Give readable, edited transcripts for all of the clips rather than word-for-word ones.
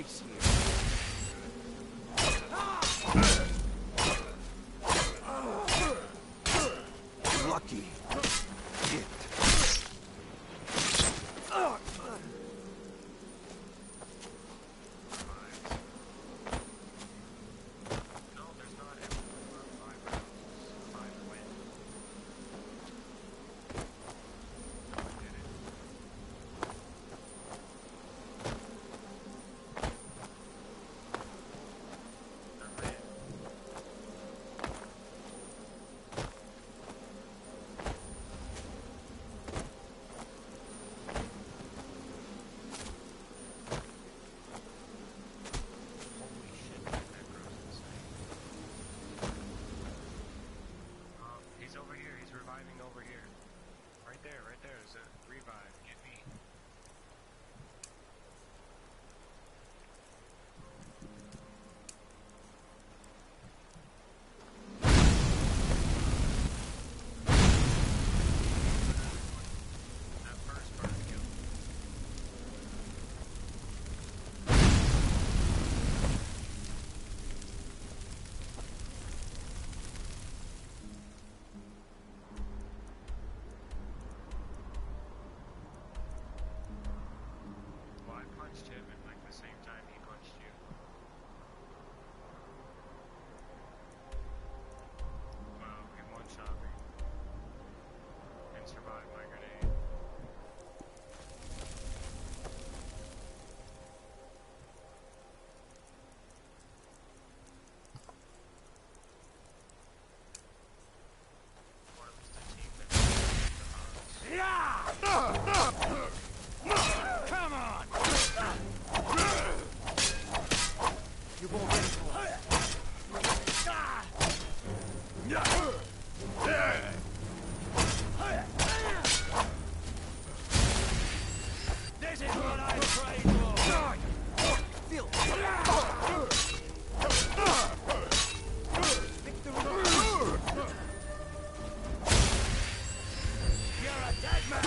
place here. Lucky. Shit. Come on! You've already This is what I prayed for! Feel You're a dead man!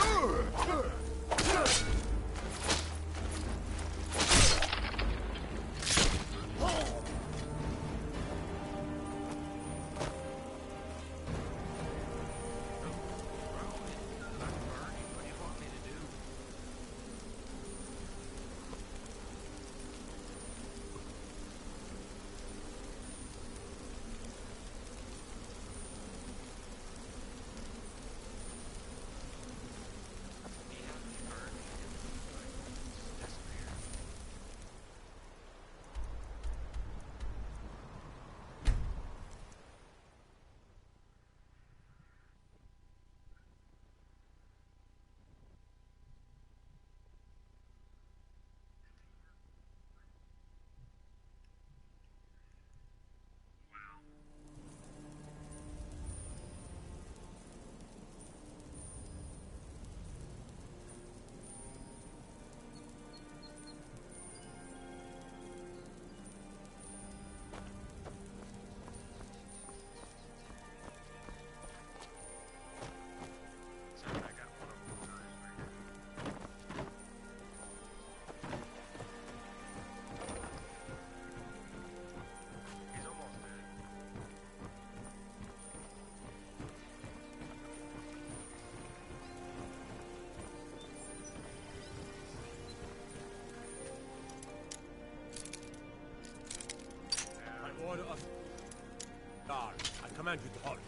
I command you to halt.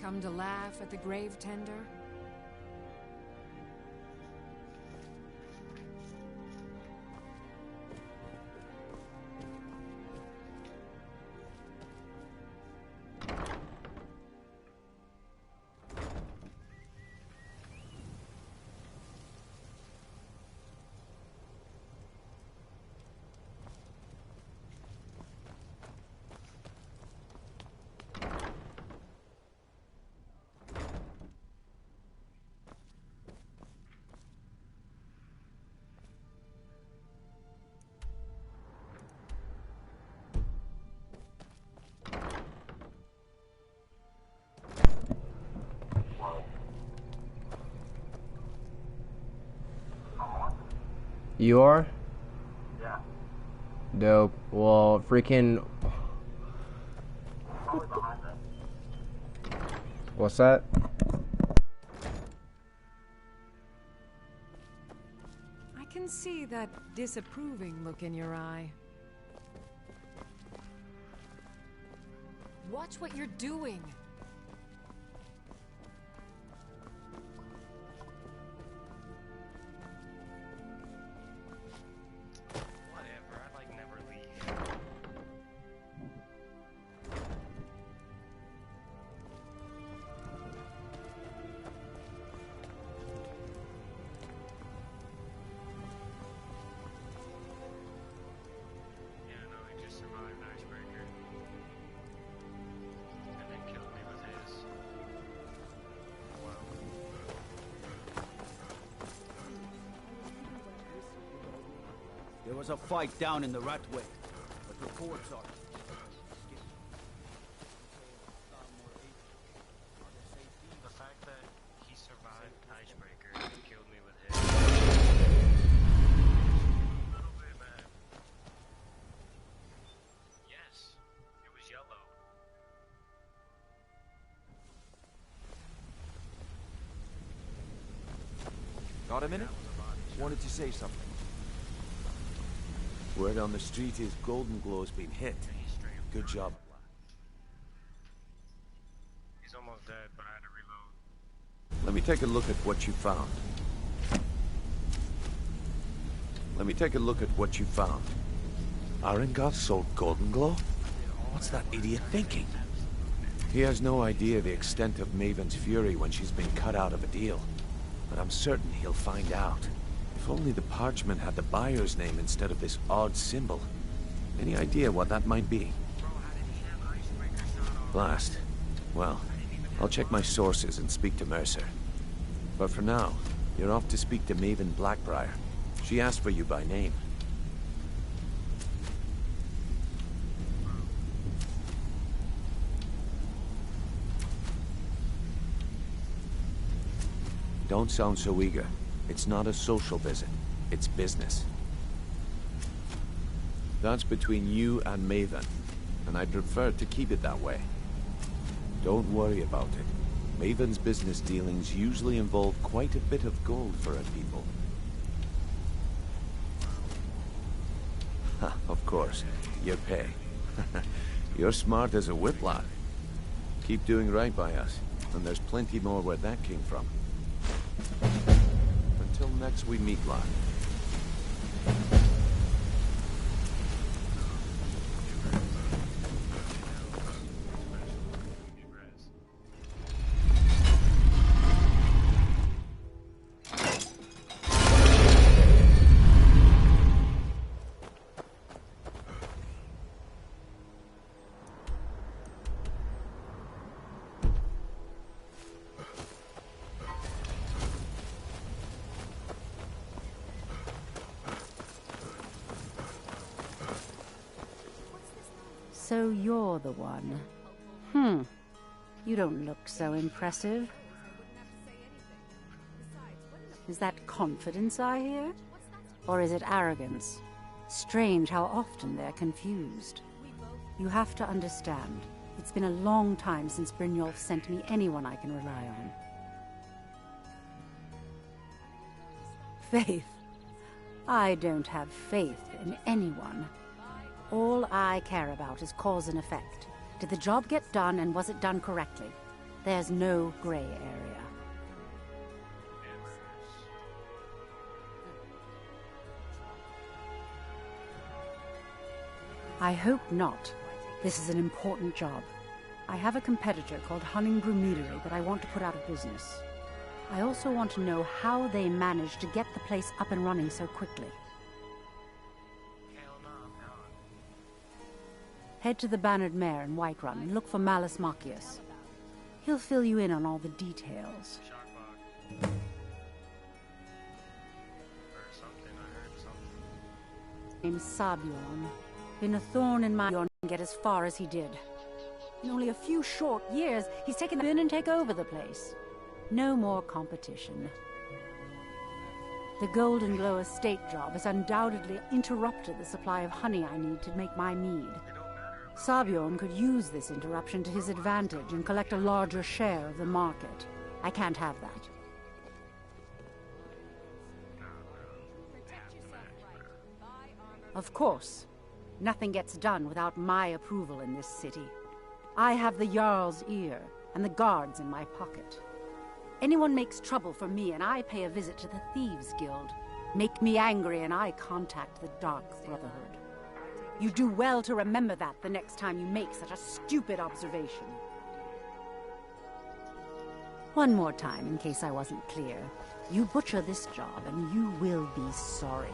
Come to laugh at the grave tender? You are? Yeah. Dope. Well, freaking... Probably behind it. What's that? I can see that disapproving look in your eye. Watch what you're doing. Whatever, I'd like never leave. Yeah, no, he just survived Icebreaker. And then killed me with his. Wow. There was a fight down in the Ratway, but reports are... The fact that he survived Icebreaker and killed me with his. A little bit mad. Yes, it was yellow. Got a minute? Wanted to say something. Word on the street is Golden Glow's been hit. Good job. He's almost dead, but I had to reload. Let me take a look at what you found. Arengoth sold Golden Glow? What's that idiot thinking? He has no idea the extent of Maven's fury when she's been cut out of a deal. But I'm certain he'll find out. If only the parchment had the buyer's name instead of this odd symbol. Any idea what that might be? Blast. Well, I'll check my sources and speak to Mercer. But for now, you're off to speak to Maven Blackbriar. She asked for you by name. Don't sound so eager. It's not a social visit. It's business. That's between you and Maven, and I prefer to keep it that way. Don't worry about it. Maven's business dealings usually involve quite a bit of gold for her people. Ha, of course. Your pay. You're smart as a whip lad. Keep doing right by us, and there's plenty more where that came from. Until next we meet, lad. So you're the one. You don't look so impressive. Is that confidence I hear? Or is it arrogance? Strange how often they're confused. You have to understand, it's been a long time since Brynjolf sent me anyone I can rely on. Faith? I don't have faith in anyone. All I care about is cause and effect. Did the job get done, and was it done correctly? There's no gray area. I hope not. This is an important job. I have a competitor called Honningbrew Meadery that I want to put out of business. I also want to know how they managed to get the place up and running so quickly. Hell no, no. Head to the Bannered Mare in Whiterun and look for Malus Machius. He'll fill you in on all the details. Sharkbot. Or something, I heard something. Named Sabjorn. Been a thorn in my and get as far as he did. In only a few short years, he's taken in and take over the place. No more competition. The Golden Glow estate job has undoubtedly interrupted the supply of honey I need to make my mead. Sabjorn could use this interruption to his advantage and collect a larger share of the market. I can't have that. Of course. Nothing gets done without my approval in this city. I have the Jarl's ear and the guards in my pocket. Anyone makes trouble for me and I pay a visit to the Thieves' Guild. Make me angry and I contact the Dark Brotherhood. You do well to remember that the next time you make such a stupid observation. One more time, in case I wasn't clear. You butcher this job and you will be sorry.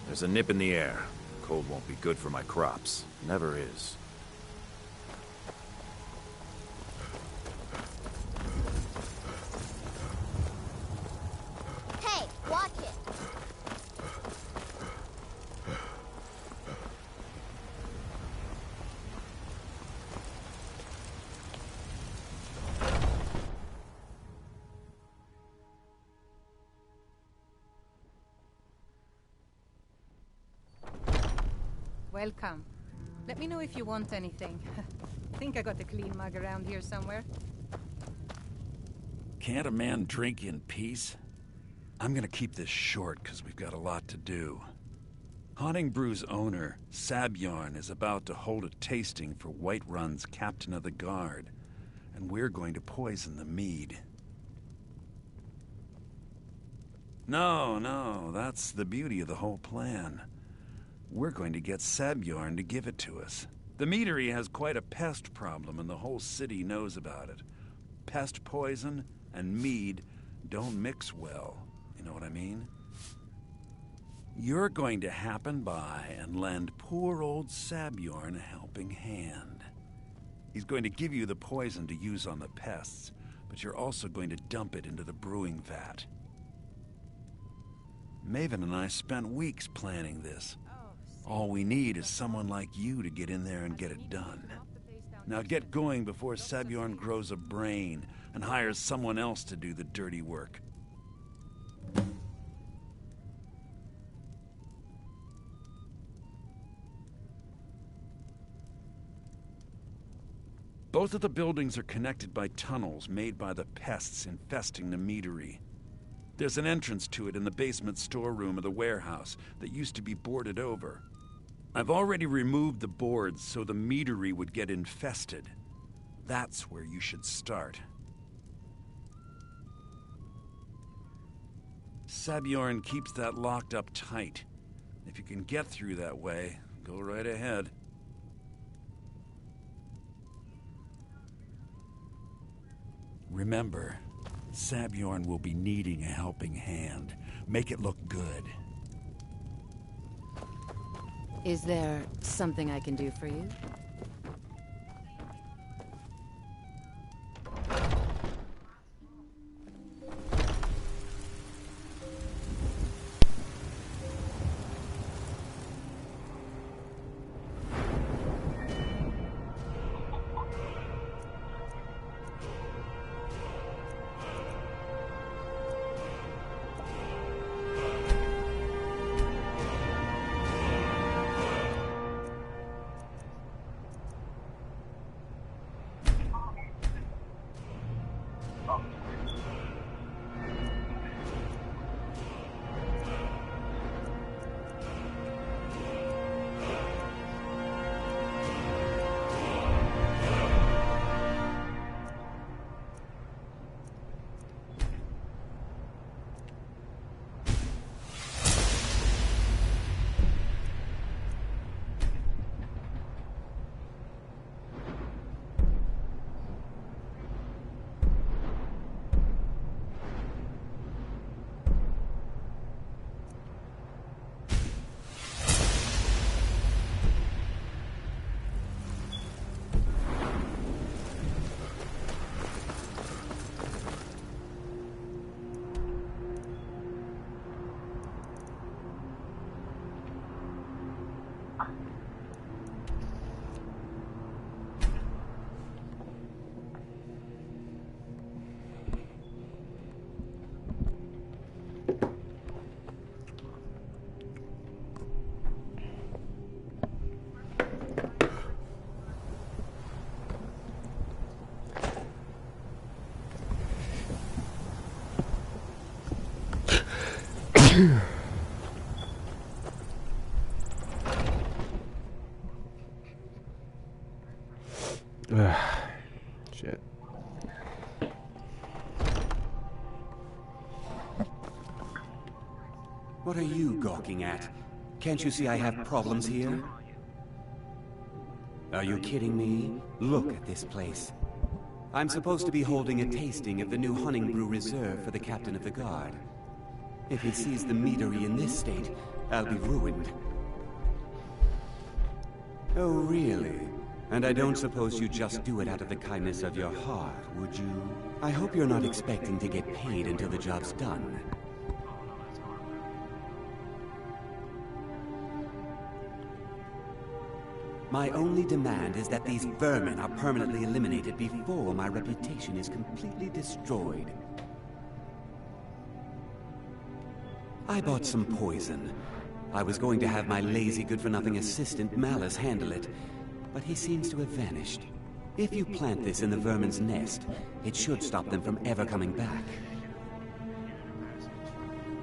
There's a nip in the air. Cold won't be good for my crops. Never is. Hey, watch it! Welcome. Let me know if you want anything. Think I got a clean mug around here somewhere. Can't a man drink in peace? I'm gonna keep this short because we've got a lot to do. Honningbrew's owner, Sabjorn, is about to hold a tasting for Whiterun's Captain of the Guard, and we're going to poison the mead. No, that's the beauty of the whole plan. We're going to get Sabjorn to give it to us. The meadery has quite a pest problem, and the whole city knows about it. Pest poison and mead don't mix well. You know what I mean? You're going to happen by and lend poor old Sabjorn a helping hand. He's going to give you the poison to use on the pests, but you're also going to dump it into the brewing vat. Maven and I spent weeks planning this. All we need is someone like you to get in there and get it done. Now get going before Sabjorn grows a brain and hires someone else to do the dirty work. Both of the buildings are connected by tunnels made by the pests infesting the meadery. There's an entrance to it in the basement storeroom of the warehouse that used to be boarded over. I've already removed the boards so the meadery would get infested. That's where you should start. Sabjorn keeps that locked up tight. If you can get through that way, go right ahead. Remember, Sabjorn will be needing a helping hand. Make it look good. Is there something I can do for you? Shit. What are you gawking at? Can't you see I have problems here? Are you kidding me? Look at this place. I'm supposed to be holding a tasting of the new Hunting Brew Reserve for the Captain of the Guard. If he sees the meadery in this state, I'll be ruined. Oh, really? And I don't suppose you just do it out of the kindness of your heart, would you? I hope you're not expecting to get paid until the job's done. My only demand is that these vermin are permanently eliminated before my reputation is completely destroyed. I bought some poison. I was going to have my lazy, good-for-nothing assistant Malice handle it, but he seems to have vanished. If you plant this in the vermin's nest, it should stop them from ever coming back.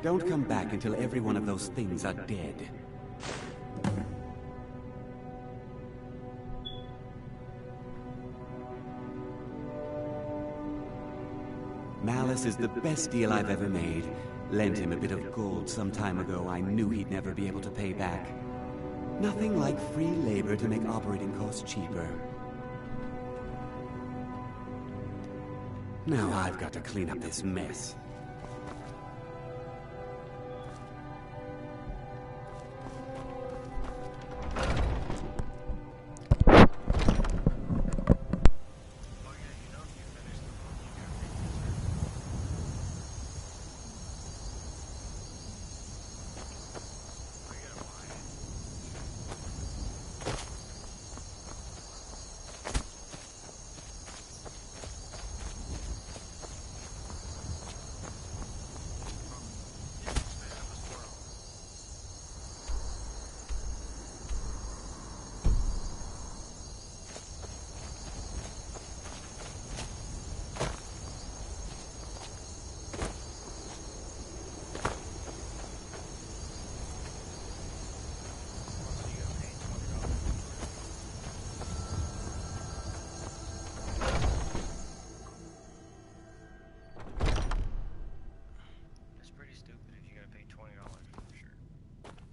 Don't come back until every one of those things are dead. Malice is the best deal I've ever made. Lent him a bit of gold some time ago I knew he'd never be able to pay back. Nothing like free labor to make operating costs cheaper. Now I've got to clean up this mess.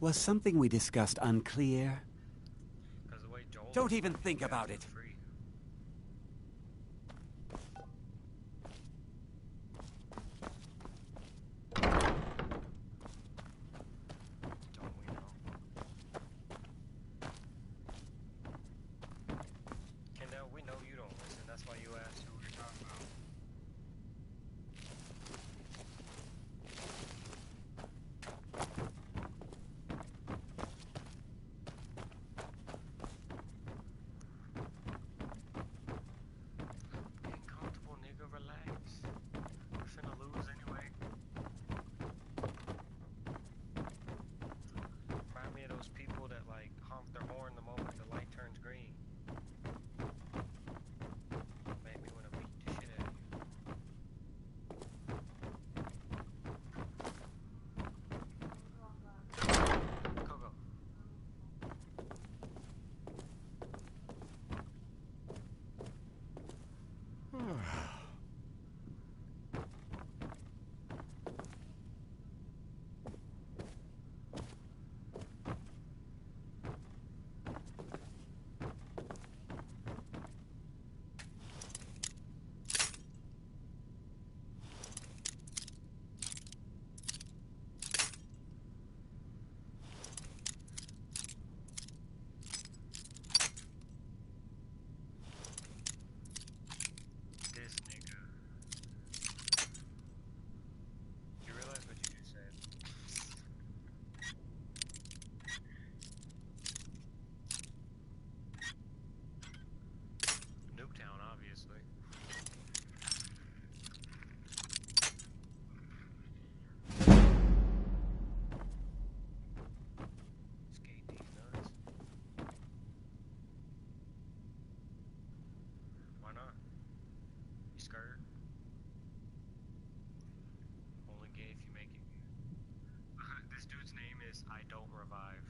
Was something we discussed unclear? Don't even think about it. this, I don't revive.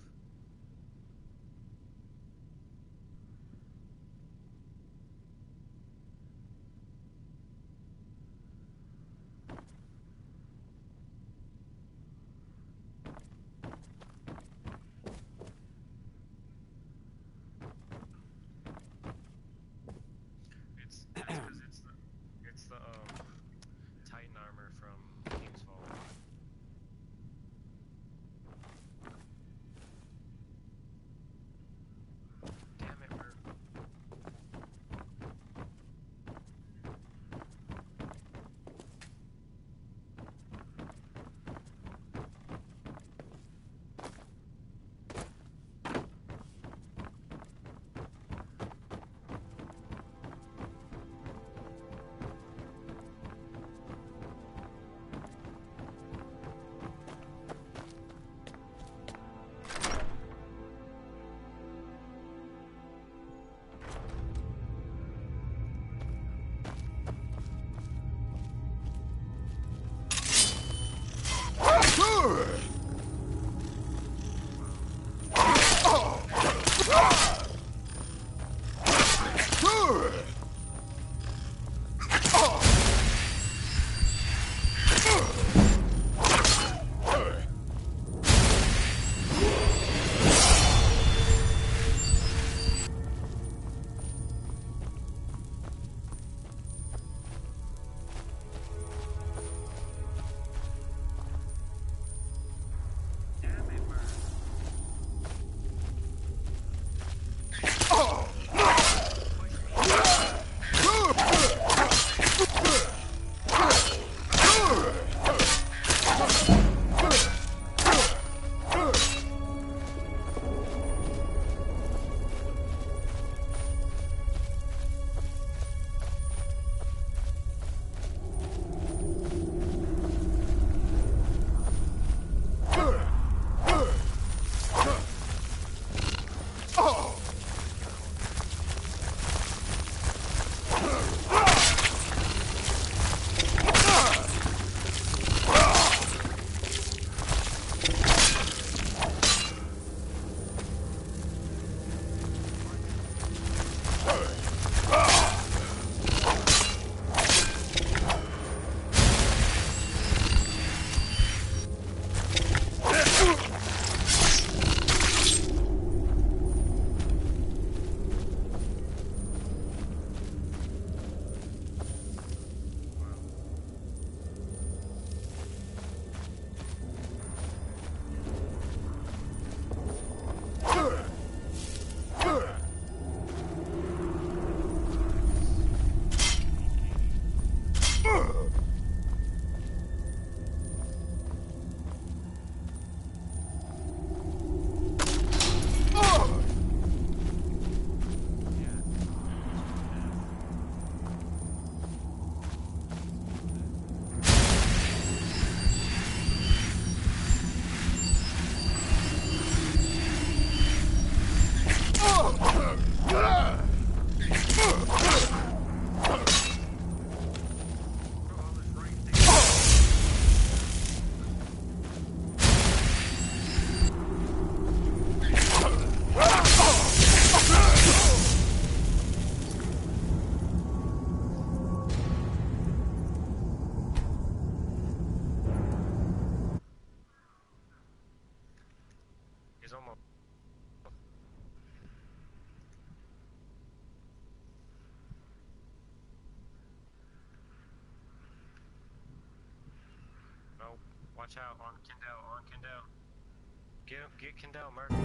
It's because it's the Titan armor from King's Fall. Damn it, bro. Watch out, on Kendall. Get Kendall, Murphy.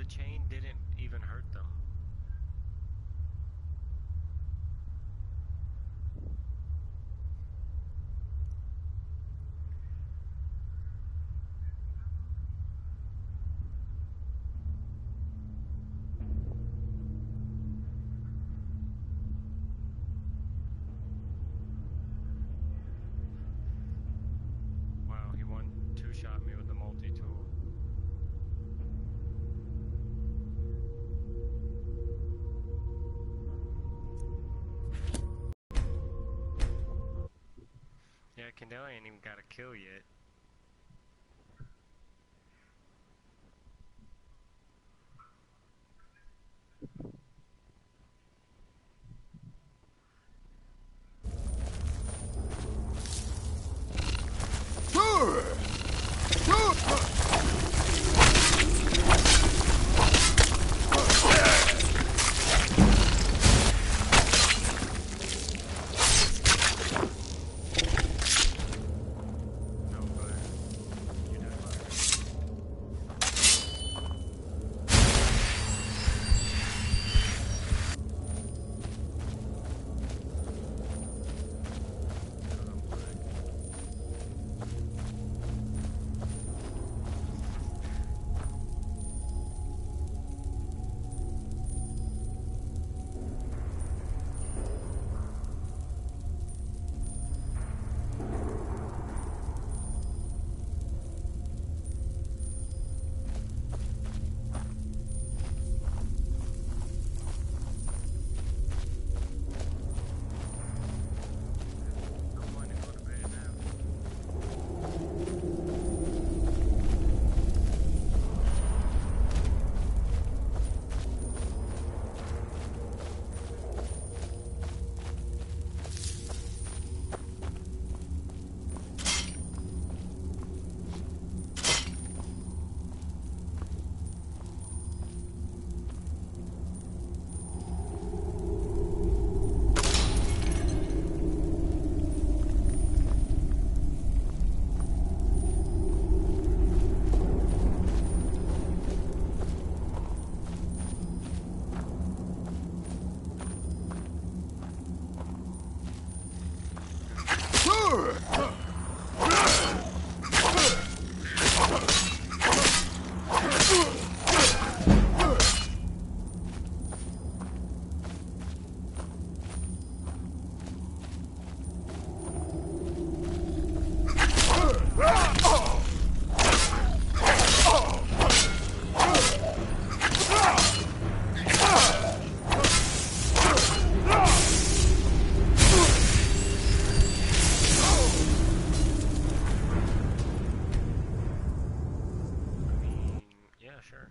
chain didn't even hurt them. Wow, he two-shot me with the multi-tool. Yeah, Kendall ain't even got a kill yet. Sure.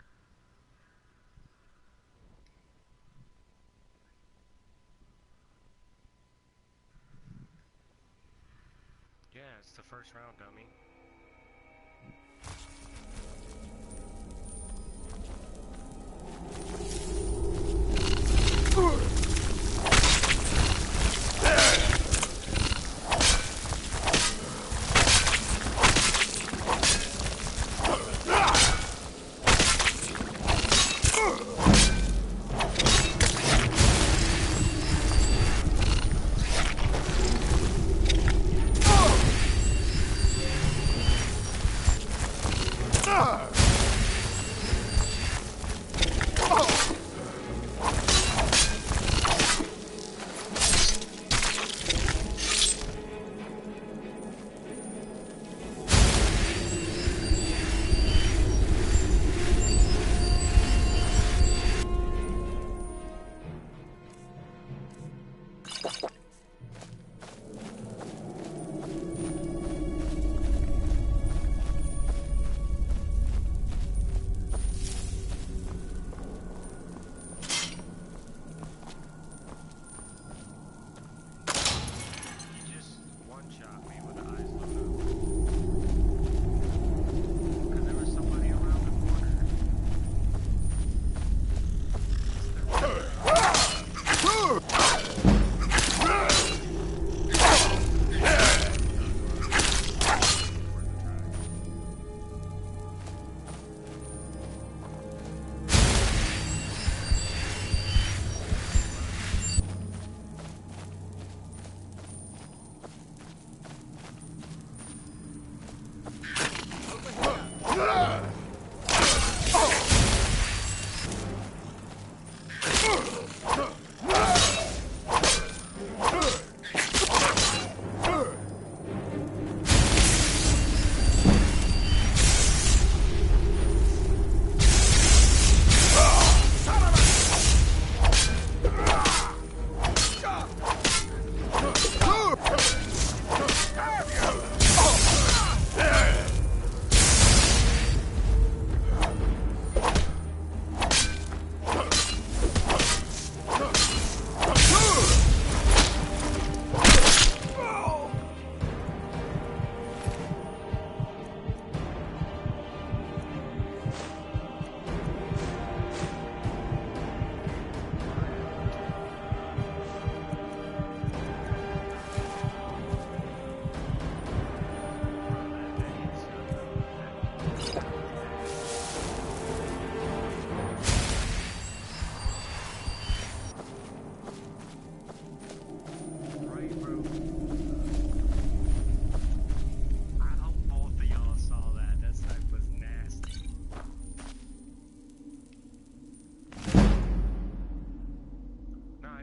Yeah, it's the first round, dummy.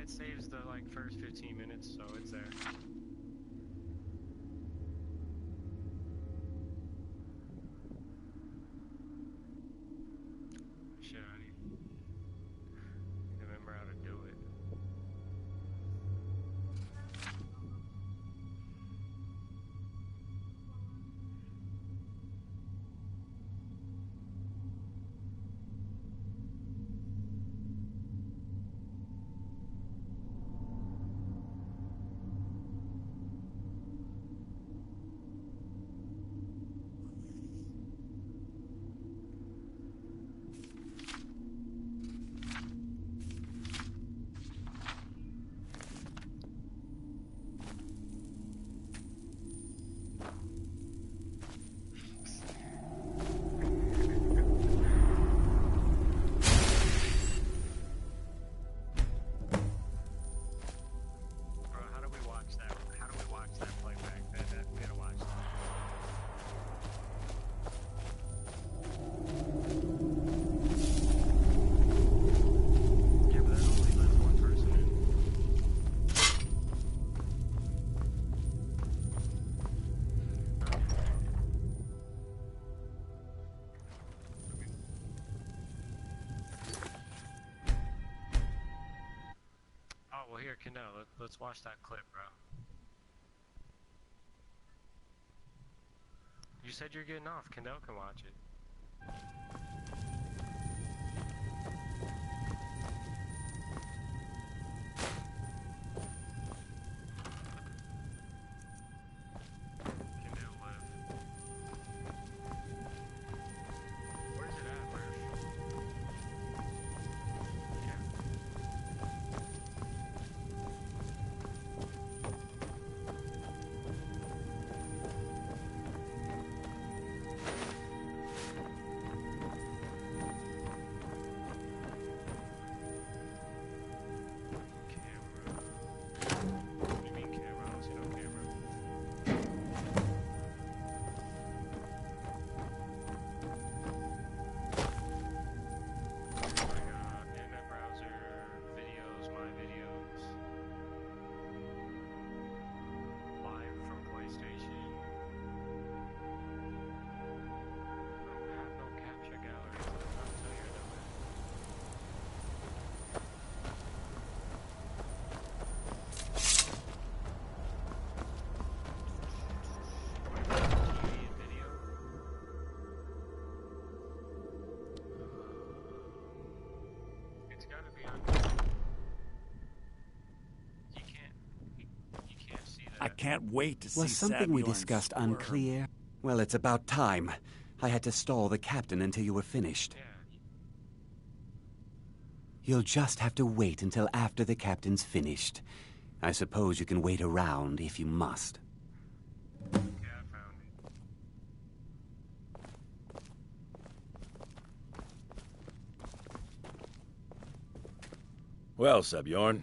it saves the like first 15 minutes, so it's there. Shit, I need to remember how to do it. Well, here, Kendall, let's watch that clip, bro. You said you're getting off. Kendall can watch it. Kendall live. Where's it at, Murph? I can't wait to see Was something we Samuel discussed squirm. unclear? Well, it's about time. I had to stall the captain until you were finished. You'll just have to wait until after the captain's finished. I suppose you can wait around if you must. Yeah, I found it. Well, Sebjorn,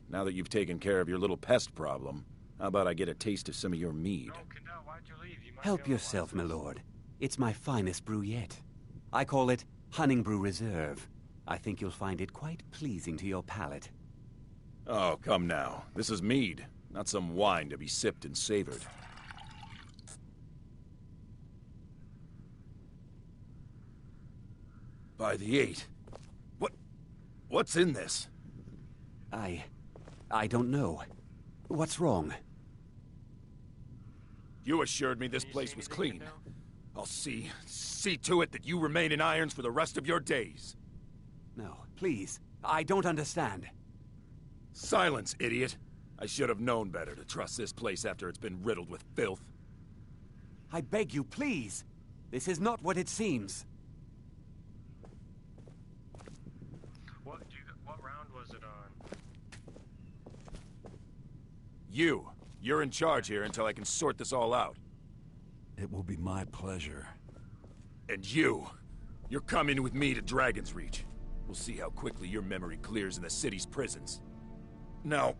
now that you've taken care of your little pest problem, how about I get a taste of some of your mead? No, Kendall, why'd you leave? You might Help be able to yourself, watch my this. lord. It's my finest brew yet. I call it Honningbrew Reserve. I think you'll find it quite pleasing to your palate. Oh, come now. This is mead, not some wine to be sipped and savored. By the 8. What's in this? I don't know. What's wrong? You assured me this place was clean. I'll see to it that you remain in irons for the rest of your days. No, please. I don't understand. Silence, idiot. I should have known better to trust this place after it's been riddled with filth. I beg you, please. This is not what it seems. What round was it on? You're in charge here until I can sort this all out. It will be my pleasure. And you're coming with me to Dragon's Reach. We'll see how quickly your memory clears in the city's prisons. Now,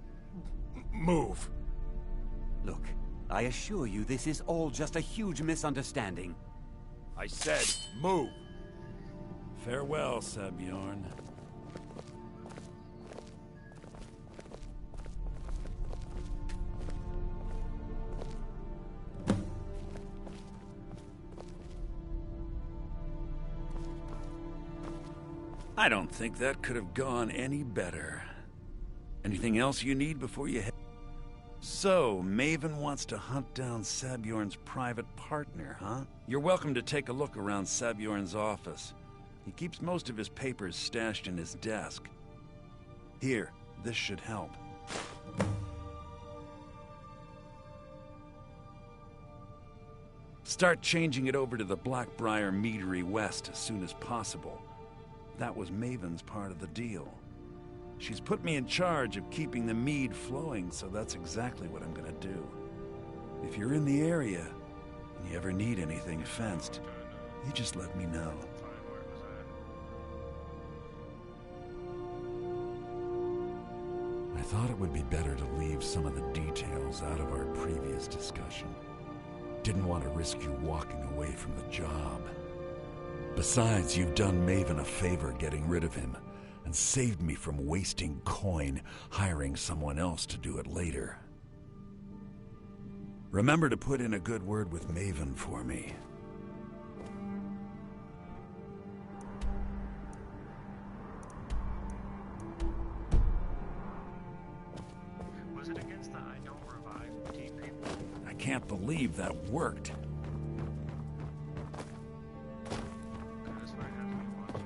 move. Look, I assure you this is all just a huge misunderstanding. I said, move. Farewell, Sebjorn. I don't think that could have gone any better. Anything else you need before you head? So, Maven wants to hunt down Sabjorn's private partner, huh? You're welcome to take a look around Sabjorn's office. He keeps most of his papers stashed in his desk. Here, this should help. Start changing it over to the Blackbriar Meadery West as soon as possible. That was Maven's part of the deal. She's put me in charge of keeping the mead flowing, so that's exactly what I'm gonna do. If you're in the area, and you ever need anything fenced, you just let me know. I thought it would be better to leave some of the details out of our previous discussion. Didn't want to risk you walking away from the job. Besides, you've done Maven a favor getting rid of him, and saved me from wasting coin hiring someone else to do it later. Remember to put in a good word with Maven for me. Was it against the I Don't Revive team people? I can't believe that worked. That's why it has me watching.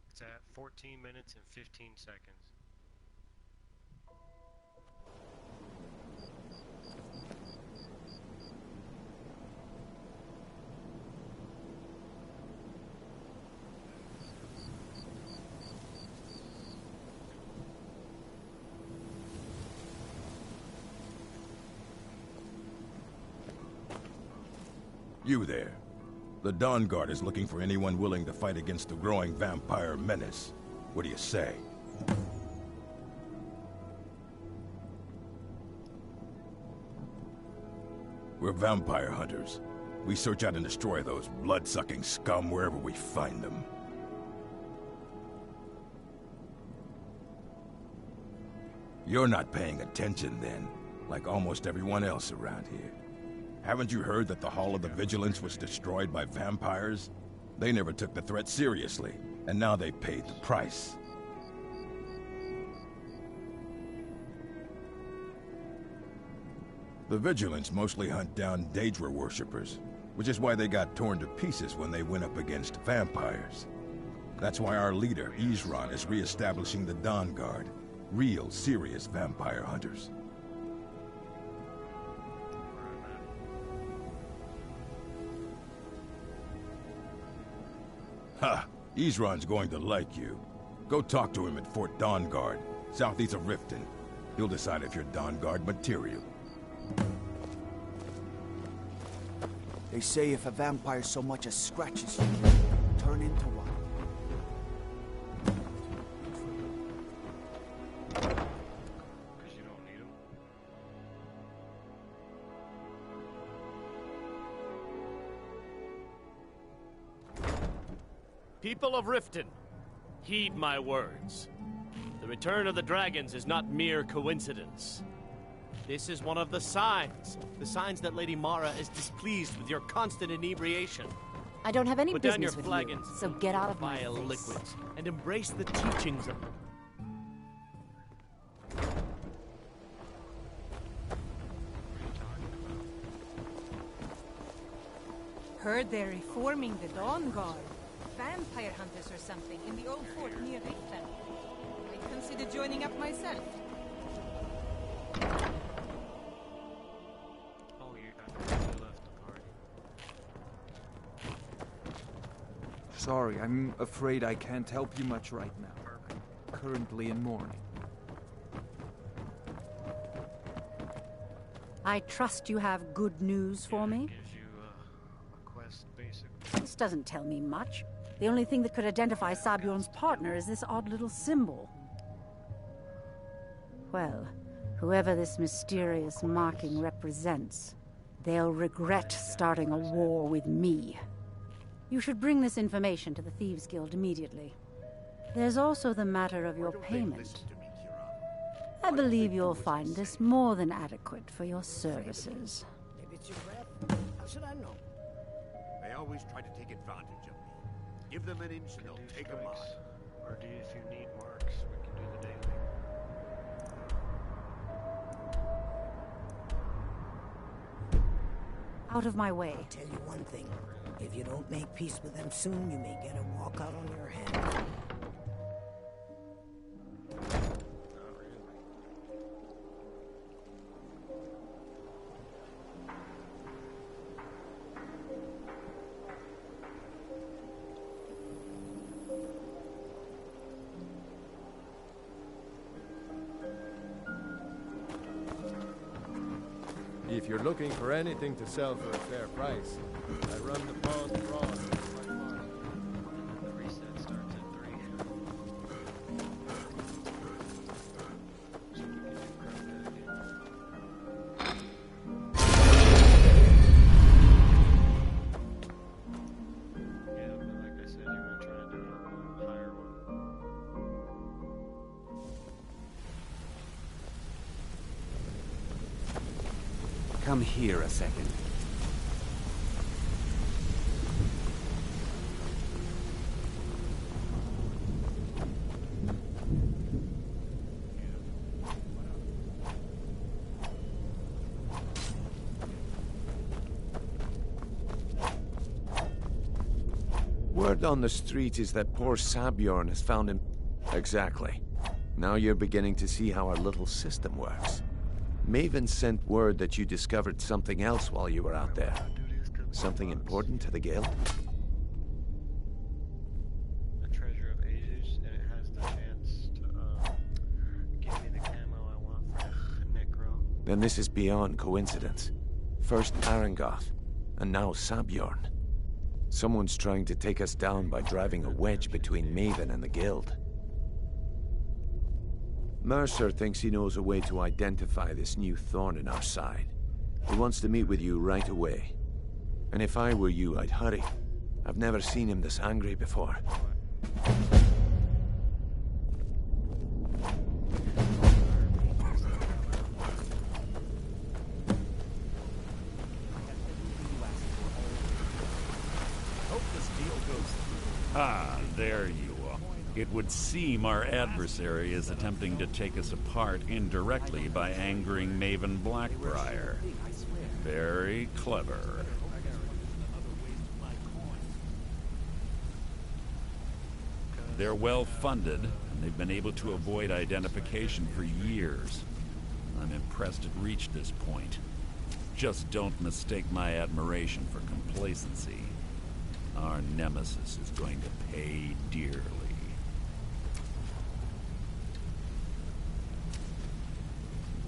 It's at 14 minutes and 15 seconds. You there. The Dawn Guard is looking for anyone willing to fight against the growing vampire menace. What do you say? We're vampire hunters. We search out and destroy those blood-sucking scum wherever we find them. You're not paying attention then, like almost everyone else around here. Haven't you heard that the Hall of the Vigilance was destroyed by vampires? They never took the threat seriously, and now they paid the price. The Vigilance mostly hunt down Daedra worshippers, which is why they got torn to pieces when they went up against vampires. That's why our leader, Isran, is re-establishing the Dawn Guard. Real, serious vampire hunters. Ha! Isran's going to like you. Go talk to him at Fort Dawn Guard, southeast of Riften. You'll decide if you're Dawn Guard material. They say if a vampire so much as scratches you, turn into one. Because you don't need them. People of Riften, heed my words. The return of the dragons is not mere coincidence. This is one of the signs that Lady Mara is displeased with your constant inebriation. I don't have any Put down your business with flagons, you, so get out of my vile face. liquids, and embrace the teachings of... Heard they're reforming the Dawn Guard. Vampire hunters or something in the old fort near Riften. I'd consider joining up myself. Oh, you left the party. Sorry, I'm afraid I can't help you much right now. Currently in mourning. I trust you have good news for me? Gives you a quest, basically. This doesn't tell me much. The only thing that could identify Sabjorn's partner is this odd little symbol. Well, whoever this mysterious marking represents, they'll regret starting a war with me. You should bring this information to the Thieves Guild immediately. There's also the matter of your payment. I believe you'll find this more than adequate for your services. Maybe it's your breath. How should I know? They always try to take advantage of me. Give them an inch and they'll take them on. Or do you, if you need marks, we can do the daily. Out of my way. I'll tell you one thing. If you don't make peace with them soon, you may get a walkout on your hands. If you're looking for anything to sell for a fair price, I run the Paws Raw. The reset starts at 3. So we can do crap that again. Yeah, but like I said, you want to try and do a higher one. Come here a second. Word on the street is that poor Sabjorn has found him... Exactly. Now you're beginning to see how our little system works. Maven sent word that you discovered something else while you were out there. Something important to the guild? A treasure of ages, and it has the chance to give me the camo I want for the Necro. Then this is beyond coincidence. First Arangoth, and now Sabjorn. Someone's trying to take us down by driving a wedge between Maven and the guild. Mercer thinks he knows a way to identify this new thorn in our side. He wants to meet with you right away. And if I were you, I'd hurry. I've never seen him this angry before. Hope this deal goes through. Ah, there you are. It would seem our adversary is attempting to take us apart indirectly by angering Maven Blackbriar. Very clever. They're well funded, and they've been able to avoid identification for years. I'm impressed it reached this point. Just don't mistake my admiration for complacency. Our nemesis is going to pay dearly.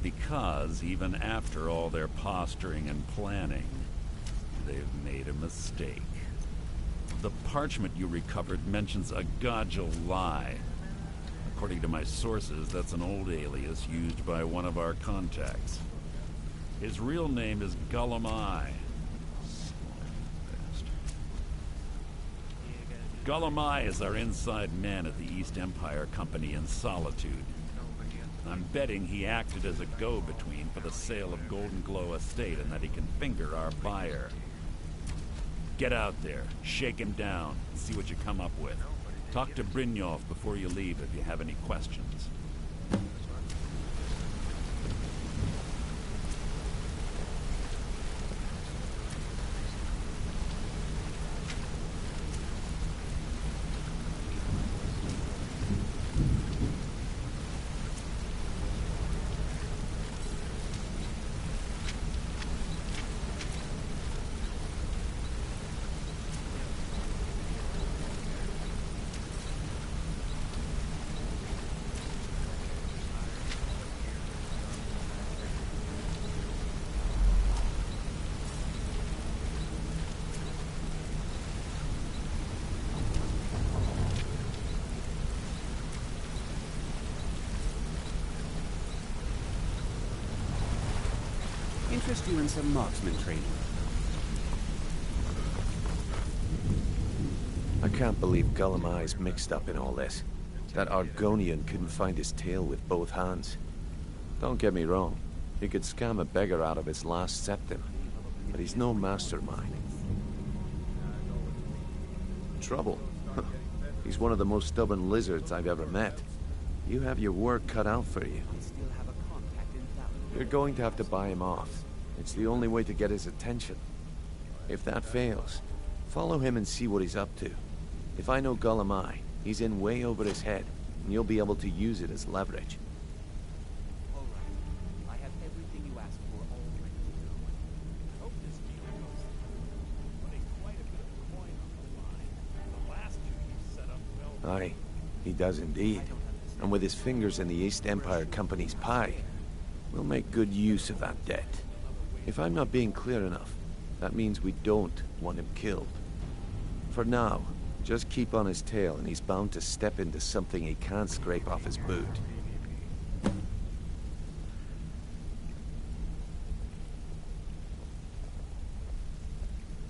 Because even after all their posturing and planning, they've made a mistake. The parchment you recovered mentions a Gajal lie. According to my sources, that's an old alias used by one of our contacts. His real name is Gulamai. Gulamai is our inside man at the East Empire Company in Solitude. I'm betting he acted as a go-between for the sale of Golden Glow Estate and that he can finger our buyer. Get out there, shake him down, and see what you come up with. Talk to Brynjolf before you leave if you have any questions. Interest you in some marksman training? I can't believe Gulamai's mixed up in all this. That Argonian couldn't find his tail with both hands. Don't get me wrong, he could scam a beggar out of his last septim, but he's no mastermind. Trouble? He's one of the most stubborn lizards I've ever met. You have your work cut out for you. You're going to have to buy him off. It's the only way to get his attention. If that fails, follow him and see what he's up to. If I know Gulamai, he's in way over his head, and you'll be able to use it as leverage. All right. I have everything you asked for already. Hope this deal goes through. Putting quite a bit of coin on the line. The last two you set up well. Aye, he does indeed. And with his fingers in the East Empire Company's pie, we'll make good use of that debt. If I'm not being clear enough, that means we don't want him killed. For now, just keep on his tail and he's bound to step into something he can't scrape off his boot.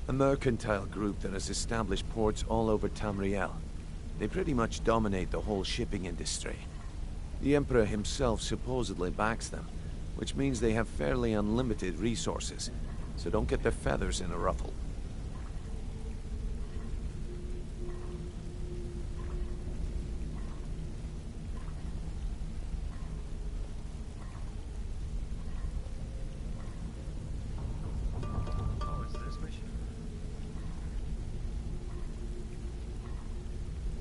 A mercantile group that has established ports all over Tamriel. They pretty much dominate the whole shipping industry. The Emperor himself supposedly backs them, which means they have fairly unlimited resources, so don't get their feathers in a ruffle. Oh, is this mission?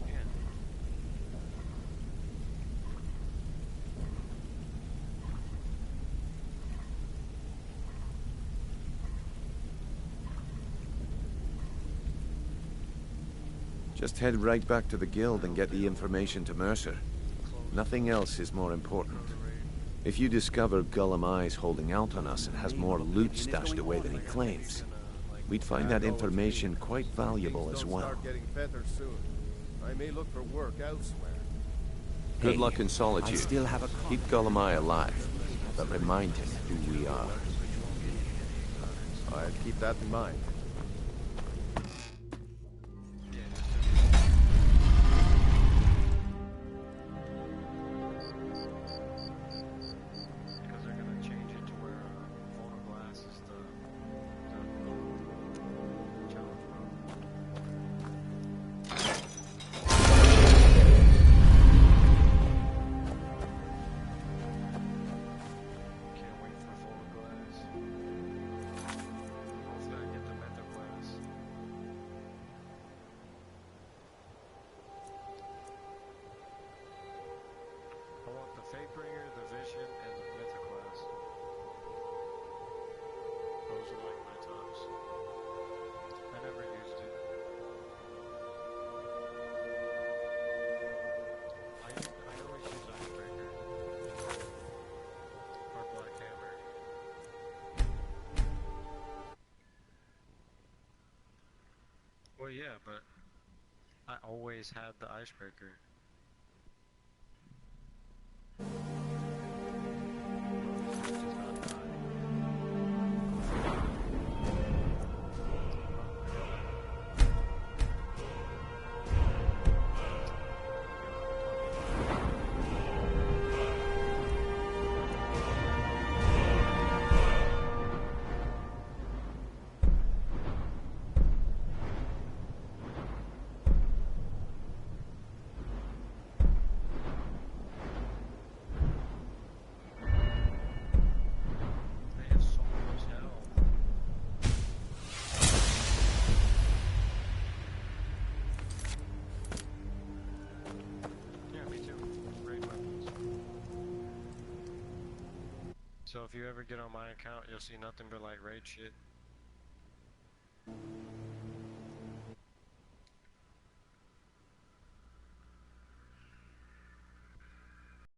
Yeah. Just head right back to the guild and get the information to Mercer. Nothing else is more important. If you discover Gulamai's holding out on us and has more loot stashed away than he claims, we'd find that information quite valuable as well. Start getting better soon. I may look for work elsewhere. Good luck in I Solitude. still have a Keep Gulamai alive, but remind him who we are. I'll keep that in mind. Because they're gonna change it to where phonoglass is the challenge room. Can't wait for phonoglass. Hopefully I get them at Yeah, but I always had the icebreaker. So if you ever get on my account, you'll see nothing but like raid shit.